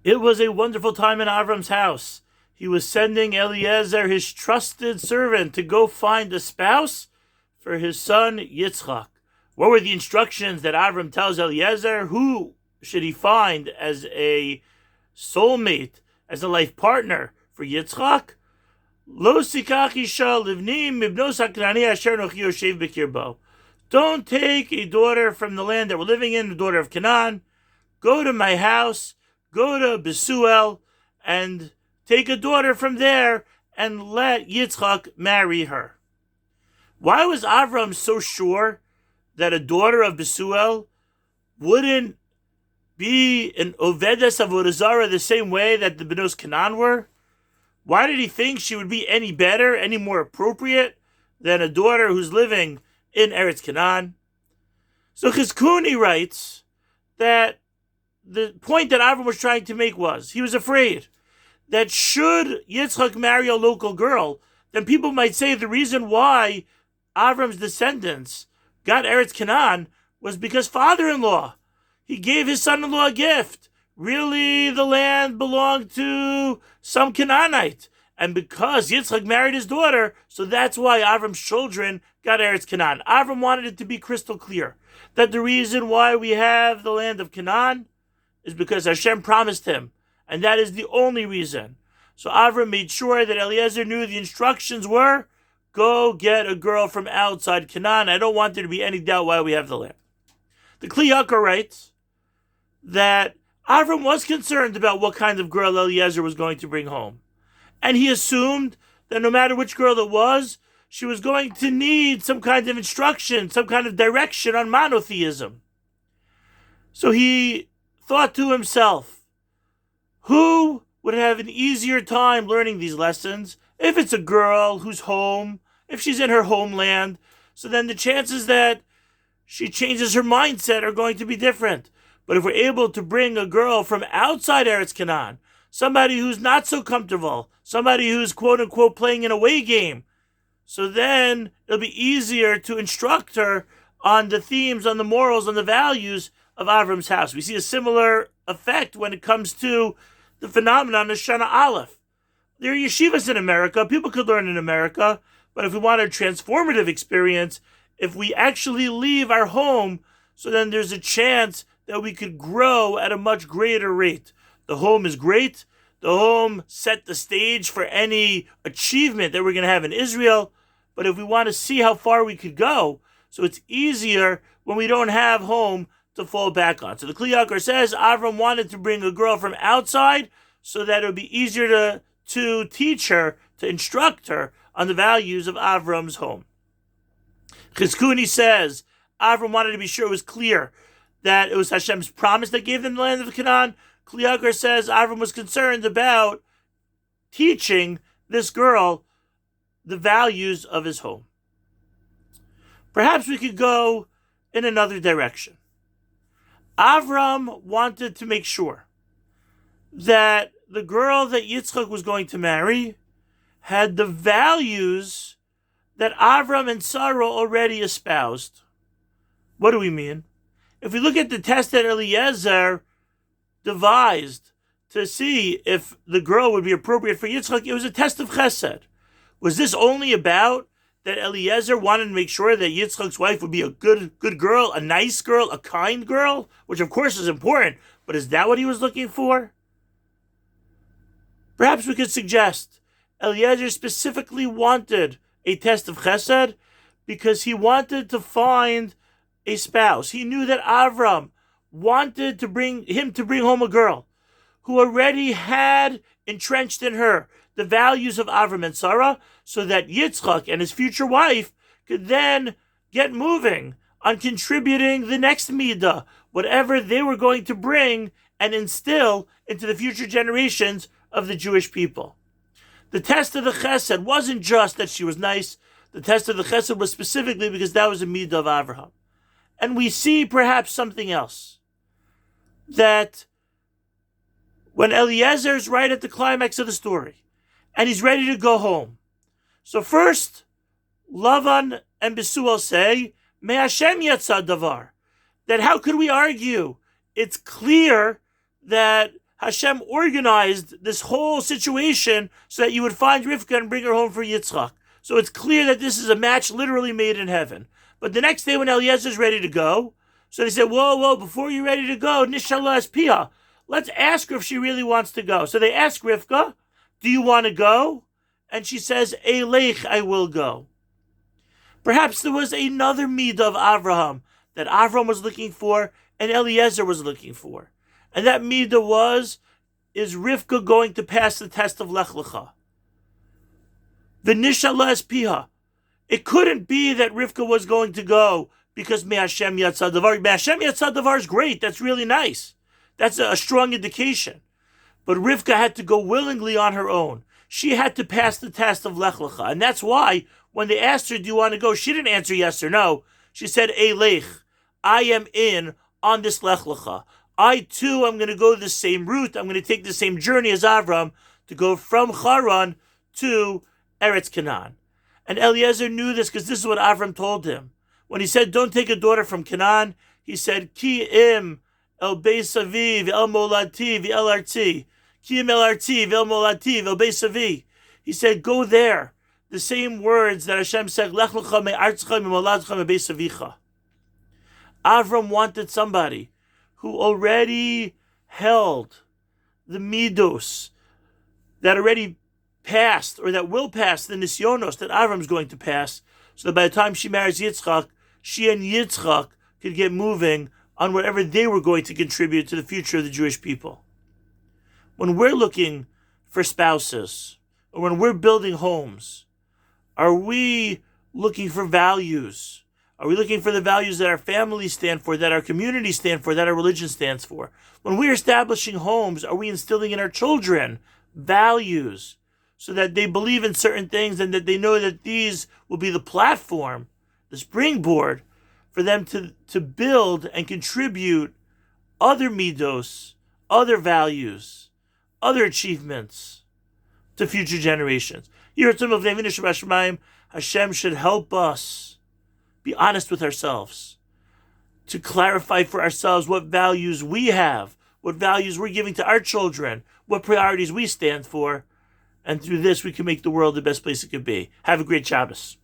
It was a wonderful time in Avram's house. He was sending Eliezer, his trusted servant, to go find a spouse for his son Yitzchak. What were the instructions that Avram tells Eliezer? Who should he find as a soulmate, as a life partner for Yitzchak? Lo sikach isha livnim mibnos hakanani asher nochi yoshev b'kirbo. Don't take a daughter from the land that we're living in, the daughter of Canaan. Go to my house, go to Besuel, and take a daughter from there and let Yitzchak marry her. Why was Avram so sure that a daughter of Besuel wouldn't be an Ovedes Avodah Zarah the same way that the Benos Canaan were? Why did he think she would be any better, any more appropriate than a daughter who's living in Eretz Canaan? So Chizkuni writes that the point that Avram was trying to make was, he was afraid that should Yitzchak marry a local girl, then people might say the reason why Avram's descendants got Eretz Canaan was because father-in-law. He gave his son-in-law a gift. Really, the land belonged to some Canaanite. And because Yitzchak married his daughter, so that's why Avram's children got Eretz Canaan. Avram wanted it to be crystal clear that the reason why we have the land of Canaan is because Hashem promised him. And that is the only reason. So Avram made sure that Eliezer knew the instructions were, go get a girl from outside Canaan. I don't want there to be any doubt why we have the land. The Kli Yakar writes that Avram was concerned about what kind of girl Eliezer was going to bring home. And he assumed that no matter which girl it was, she was going to need some kind of instruction, some kind of direction on monotheism. So he thought to himself, who would have an easier time learning these lessons if it's a girl who's home, if she's in her homeland? So then the chances that she changes her mindset are going to be different. But if we're able to bring a girl from outside Eretz Canaan, somebody who's not so comfortable, somebody who's quote-unquote playing an away game, so then it'll be easier to instruct her on the themes, on the morals, on the values of Avram's house. We see a similar effect when it comes to the phenomenon of Shana Aleph. There are yeshivas in America, people could learn in America, but if we want a transformative experience, if we actually leave our home, so then there's a chance that we could grow at a much greater rate. The home is great. The home set the stage for any achievement that we're going to have in Israel. But if we want to see how far we could go, so it's easier when we don't have home to fall back on. So the Kli Yakar says Avram wanted to bring a girl from outside so that it would be easier to teach her, to instruct her on the values of Avram's home. Chizkuni says Avram wanted to be sure it was clear that it was Hashem's promise that gave them the land of Canaan. Kli Yakar says Avram was concerned about teaching this girl the values of his home. Perhaps we could go in another direction. Avram wanted to make sure that the girl that Yitzchak was going to marry had the values that Avram and Sarah already espoused. What do we mean? If we look at the test that Eliezer devised to see if the girl would be appropriate for Yitzchak, it was a test of chesed. Was this only about that Eliezer wanted to make sure that Yitzchak's wife would be a good girl, a nice girl, a kind girl, which of course is important, but is that what he was looking for? Perhaps we could suggest Eliezer specifically wanted a test of chesed because he wanted to find a spouse. He knew that Avram wanted to bring home a girl who already had entrenched in her the values of Avram and Sarah, so that Yitzchak and his future wife could then get moving on contributing the next midah, whatever they were going to bring and instill into the future generations of the Jewish people. The test of the chesed wasn't just that she was nice. The test of the chesed was specifically because that was a midah of Avraham. And we see perhaps something else. That when Eliezer's right at the climax of the story, and he's ready to go home. So first, Lavan and Besuel say, Me Hashem yatzad davar. That how could we argue? It's clear that Hashem organized this whole situation so that you would find Rivka and bring her home for Yitzchak. So it's clear that this is a match literally made in heaven. But the next day when Eliezer's ready to go, so they said, whoa, before you're ready to go, Nishallah es pia. Let's ask her if she really wants to go. So they ask Rivka, do you want to go? And she says, Eilech, I will go. Perhaps there was another midah of Avraham that Avram was looking for and Eliezer was looking for. And that midah is Rivka going to pass the test of Lech Lecha? V'nishallah es pia. It couldn't be that Rivka was going to go because Me'Hashem Yatzad Davar. Me'Hashem Yatzad Davar is great. That's really nice. That's a strong indication. But Rivka had to go willingly on her own. She had to pass the test of Lech Lecha. And that's why when they asked her, do you want to go? She didn't answer yes or no. She said, Eilech, I am in on this Lech Lecha. I too am going to go the same route. I'm going to take the same journey as Avram to go from Haran to Eretz Canaan. And Eliezer knew this because this is what Avram told him. When he said, don't take a daughter from Canaan, he said, Ki im el beis aviv el molati el arti. Ki im el arti el molati el beis aviv. He said, go there. The same words that Hashem said, Lech lecha me'artzcha me'moladcha me'beis avicha. Avram wanted somebody who already held the midos that already passed or that will pass the nisyonos that Avram's going to pass, so that by the time she marries Yitzchak, she and Yitzchak could get moving on whatever they were going to contribute to the future of the Jewish people. When we're looking for spouses, or when we're building homes, are we looking for values? Are we looking for the values that our families stand for, that our communities stand for, that our religion stands for? When we're establishing homes, are we instilling in our children values so that they believe in certain things and that they know that these will be the platform, the springboard, for them to build and contribute other midos, other values, other achievements to future generations? Hashem should help us be honest with ourselves, to clarify for ourselves what values we have, what values we're giving to our children, what priorities we stand for, and through this we can make the world the best place it could be. Have a great Shabbos.